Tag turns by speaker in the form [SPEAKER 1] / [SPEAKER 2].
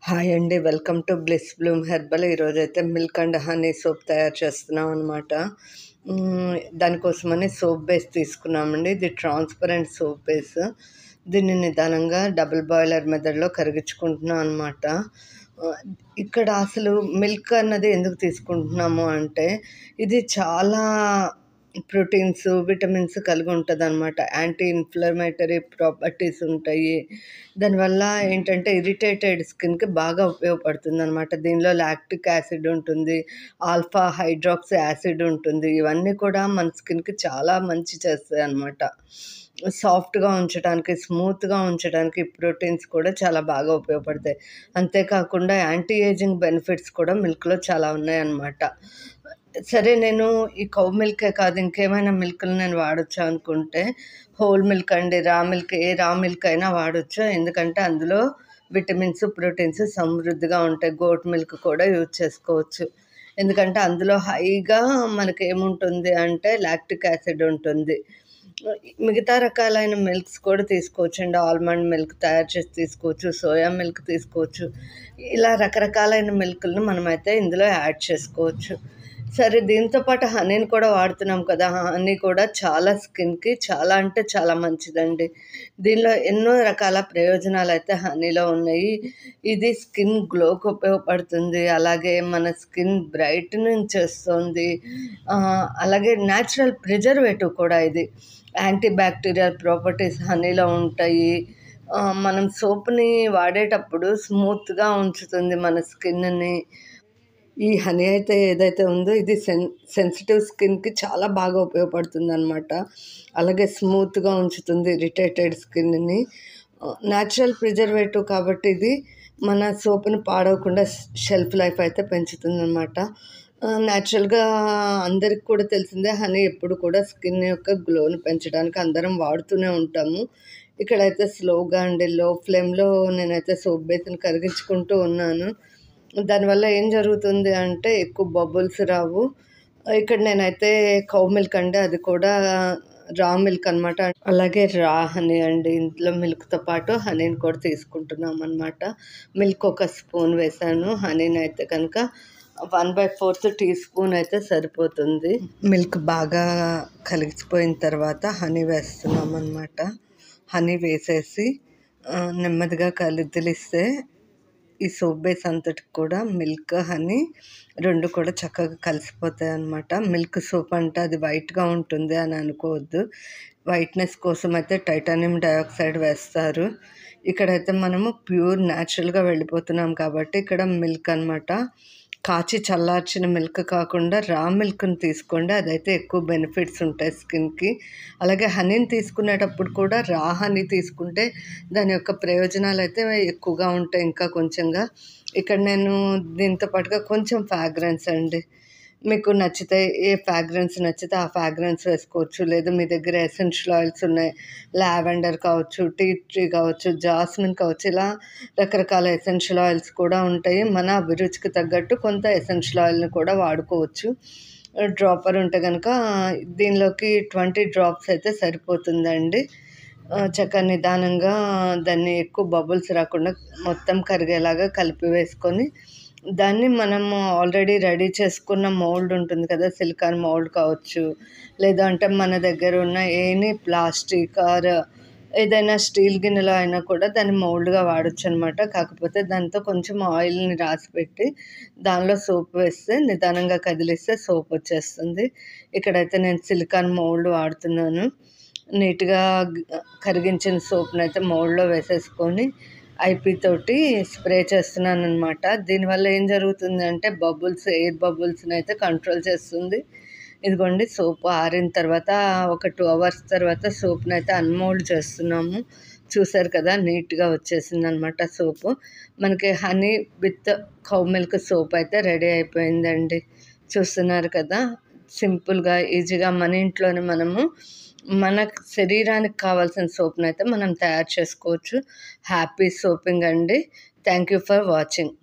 [SPEAKER 1] Hi అండి. Welcome to bliss Bloom herbal. ఈరోజైతే milk and honey soap తయారు చేస్తున్నాం అనమాట. దానికోసమని సోప్ బేస్ తీసుకున్నామండి. ఇది ట్రాన్స్పరెంట్ సోప్ బేస్. దీన్ని నిదానంగా డబుల్ బాయిలర్ మెథడ్లో కరిగించుకుంటున్నాం అనమాట. ఇక్కడ అసలు మిల్క్ అన్నది ఎందుకు తీసుకుంటున్నాము అంటే, ఇది చాలా ప్రోటీన్స్, విటమిన్స్ కలిగి ఉంటుందన్నమాట. యాంటీ ఇన్ఫ్లమేటరీ ప్రాపర్టీస్ ఉంటాయి. దానివల్ల ఏంటంటే ఇరిటేటెడ్ స్కిన్కి బాగా ఉపయోగపడుతుందన్నమాట. దీనిలో లాక్టిక్ యాసిడ్ ఉంటుంది, ఆల్ఫా హైడ్రాక్సీ యాసిడ్ ఉంటుంది. ఇవన్నీ కూడా మన స్కిన్కి చాలా మంచి చేస్తాయి అన్నమాట. సాఫ్ట్గా ఉంచడానికి, స్మూత్గా ఉంచడానికి ప్రోటీన్స్ కూడా చాలా బాగా ఉపయోగపడతాయి. అంతేకాకుండా యాంటీ ఏజింగ్ బెనిఫిట్స్ కూడా మిల్క్లో చాలా ఉన్నాయన్నమాట. సరే, నేను ఈ కౌ మిల్కే కాదు ఇంకేమైనా మిల్క్లు నేను వాడొచ్చా అనుకుంటే, హోల్ మిల్క్ అండి, రా మిల్క్, ఏ రా మిల్క్ అయినా వాడొచ్చు. ఎందుకంటే అందులో విటమిన్స్, ప్రోటీన్స్ సమృద్ధిగా ఉంటాయి. గోట్ మిల్క్ కూడా యూజ్ చేసుకోవచ్చు. ఎందుకంటే అందులో హైగా మనకి ఏముంటుంది అంటే లాక్టిక్ యాసిడ్ ఉంటుంది. మిగతా రకాలైన మిల్క్స్ కూడా తీసుకోవచ్చు అండి. ఆల్మండ్ మిల్క్ తయారు చేసి తీసుకోవచ్చు, సోయా మిల్క్ తీసుకోవచ్చు. ఇలా రకరకాలైన మిల్క్లను మనమైతే ఇందులో యాడ్ చేసుకోవచ్చు. సరే, దీంతోపాటు హనీని కూడా వాడుతున్నాం కదా. హనీ కూడా చాలా స్కిన్కి చాలా అంటే చాలా మంచిదండి. దీనిలో ఎన్నో రకాల ప్రయోజనాలు అయితే హనీలో ఉన్నాయి. ఇది స్కిన్ గ్లోకి ఉపయోగపడుతుంది, అలాగే మన స్కిన్ బ్రైట్నింగ్ చేస్తుంది. అలాగే న్యాచురల్ ప్రిజర్వేటివ్ కూడా ఇది. యాంటీ బ్యాక్టీరియల్ ప్రాపర్టీస్ హనీలో ఉంటాయి. మనం సోప్ని వాడేటప్పుడు స్మూత్గా ఉంచుతుంది మన స్కిన్ని. ఈ హనీ అయితే ఏదైతే ఉందో ఇది సెన్సిటివ్ స్కిన్కి చాలా బాగా ఉపయోగపడుతుంది అనమాట. అలాగే స్మూత్గా ఉంచుతుంది ఇరిటేటెడ్ స్కిన్ని. న్యాచురల్ ప్రిజర్వేటివ్ కాబట్టి ఇది మన సోప్ని పాడవకుండా షెల్ఫ్ లైఫ్ అయితే పెంచుతుంది అనమాట. న్యాచురల్గా అందరికి కూడా తెలిసిందే, హనీ ఎప్పుడు కూడా స్కిన్ యొక్క గ్లోని పెంచడానికి అందరం వాడుతూనే ఉంటాము. ఇక్కడైతే స్లోగా అండి, లో ఫ్లేమ్లో నేనైతే సోప్ బేస్ని కరిగించుకుంటూ ఉన్నాను. దానివల్ల ఏం జరుగుతుంది అంటే ఎక్కువ బబుల్స్ రావు. ఇక్కడ నేనైతే కౌ మిల్క్ అండి, అది కూడా రా మిల్క్ అనమాట. అలాగే రా హనీ అండి. ఇంట్లో మిల్క్తో పాటు హనీని కూడా తీసుకుంటున్నాం అనమాట. మిల్క్ ఒక స్పూన్ వేసాను, హనీని అయితే కనుక 1/4 టీ స్పూన్ అయితే సరిపోతుంది. మిల్క్ బాగా కలిసిపోయిన తర్వాత హనీ వేస్తున్నాం అనమాట. హనీ వేసేసి నెమ్మదిగా కదిలిస్తే ఈ సోప్ బేస్ అంతటికి కూడా మిల్క్, హనీ రెండు కూడా చక్కగా కలిసిపోతాయి అన్నమాట. మిల్క్ సోప్ అంటే అది వైట్గా ఉంటుంది అని అనుకోవద్దు. వైట్నెస్ కోసం అయితే టైటానియం డయాక్సైడ్ వేస్తారు. ఇక్కడైతే మనము ప్యూర్ న్యాచురల్గా వెళ్ళిపోతున్నాం కాబట్టి ఇక్కడ మిల్క్ అనమాట. కాచి చల్లార్చిన మిల్క్ కాకుండా రా మిల్క్ని తీసుకోండి, అదైతే ఎక్కువ బెనిఫిట్స్ ఉంటాయి స్కిన్కి. అలాగే హనీని తీసుకునేటప్పుడు కూడా రా హనీ తీసుకుంటే దాని యొక్క ప్రయోజనాలు అయితే ఎక్కువగా ఉంటాయి ఇంకా కొంచెంగా. ఇక్కడ నేను దీంతో పాటుగా కొంచెం ఫ్రాగ్రెన్స్ అండి, మీకు నచ్చితే ఏ ఫ్రాగ్రెన్స్ నచ్చితే ఆ ఫ్రాగ్రెన్స్ వేసుకోవచ్చు. లేదా మీ దగ్గర ఎసెన్షియల్ ఆయిల్స్ ఉన్నాయి, లావెండర్ కావచ్చు, టీ ట్రీ కావచ్చు, జాస్మిన్ కావచ్చు, ఇలా రకరకాల ఎసెన్షియల్ ఆయిల్స్ కూడా ఉంటాయి. మన అభిరుచికి తగ్గట్టు కొంత ఎసెన్షియల్ ఆయిల్ని కూడా వాడుకోవచ్చు. డ్రాపర్ ఉంటే కనుక దీనిలోకి 20 డ్రాప్స్ అయితే సరిపోతుందండి. చక్కగా నిదానంగా దాన్ని ఎక్కువ బబుల్స్ రాకుండా మొత్తం కరిగేలాగా కలిపి వేసుకొని దాన్ని మనము ఆల్రెడీ రెడీ చేసుకున్న మౌల్డ్ ఉంటుంది కదా, సిలికాన్ మౌల్డ్ కావచ్చు, లేదంటే మన దగ్గర ఉన్న ఎనీ ప్లాస్టిక్ ఆర్ ఏదైనా స్టీల్ గిన్నెలో అయినా కూడా దాన్ని మౌల్డ్గా వాడచ్చు అనమాట. కాకపోతే దాంతో కొంచెం ఆయిల్ని రాసిపెట్టి దానిలో సోప్ వేస్తే నిదానంగా కదిలిస్తే సోప్ వచ్చేస్తుంది. ఇక్కడైతే నేను సిలికాన్ మౌల్డ్ వాడుతున్నాను. నీట్గా కరిగించిన సోప్ని అయితే మౌల్డ్లో వేసేసుకొని ఐపీ తోటి స్ప్రే చేస్తున్నాను అనమాట. దీనివల్ల ఏం జరుగుతుంది అంటే బబుల్స్, ఎయిర్ బబుల్స్ని అయితే కంట్రోల్ చేస్తుంది. ఇదిగోండి, సోప్ ఆరిన తర్వాత ఒక 2 అవర్స్ తర్వాత సోప్ని అయితే అన్మోల్డ్ చేస్తున్నాము. చూసారు కదా, నీట్గా వచ్చేసింది అనమాట సోపు. మనకి honey with cow milk soap అయితే రెడీ అయిపోయిందండి. చూస్తున్నారు కదా, సింపుల్గా ఈజీగా మన ఇంట్లోనే మనము మన శరీరానికి కావాల్సిన సోప్ని అయితే మనం తయారు చేసుకోవచ్చు. హ్యాపీ సోపింగ్ అండి. Thank you for watching.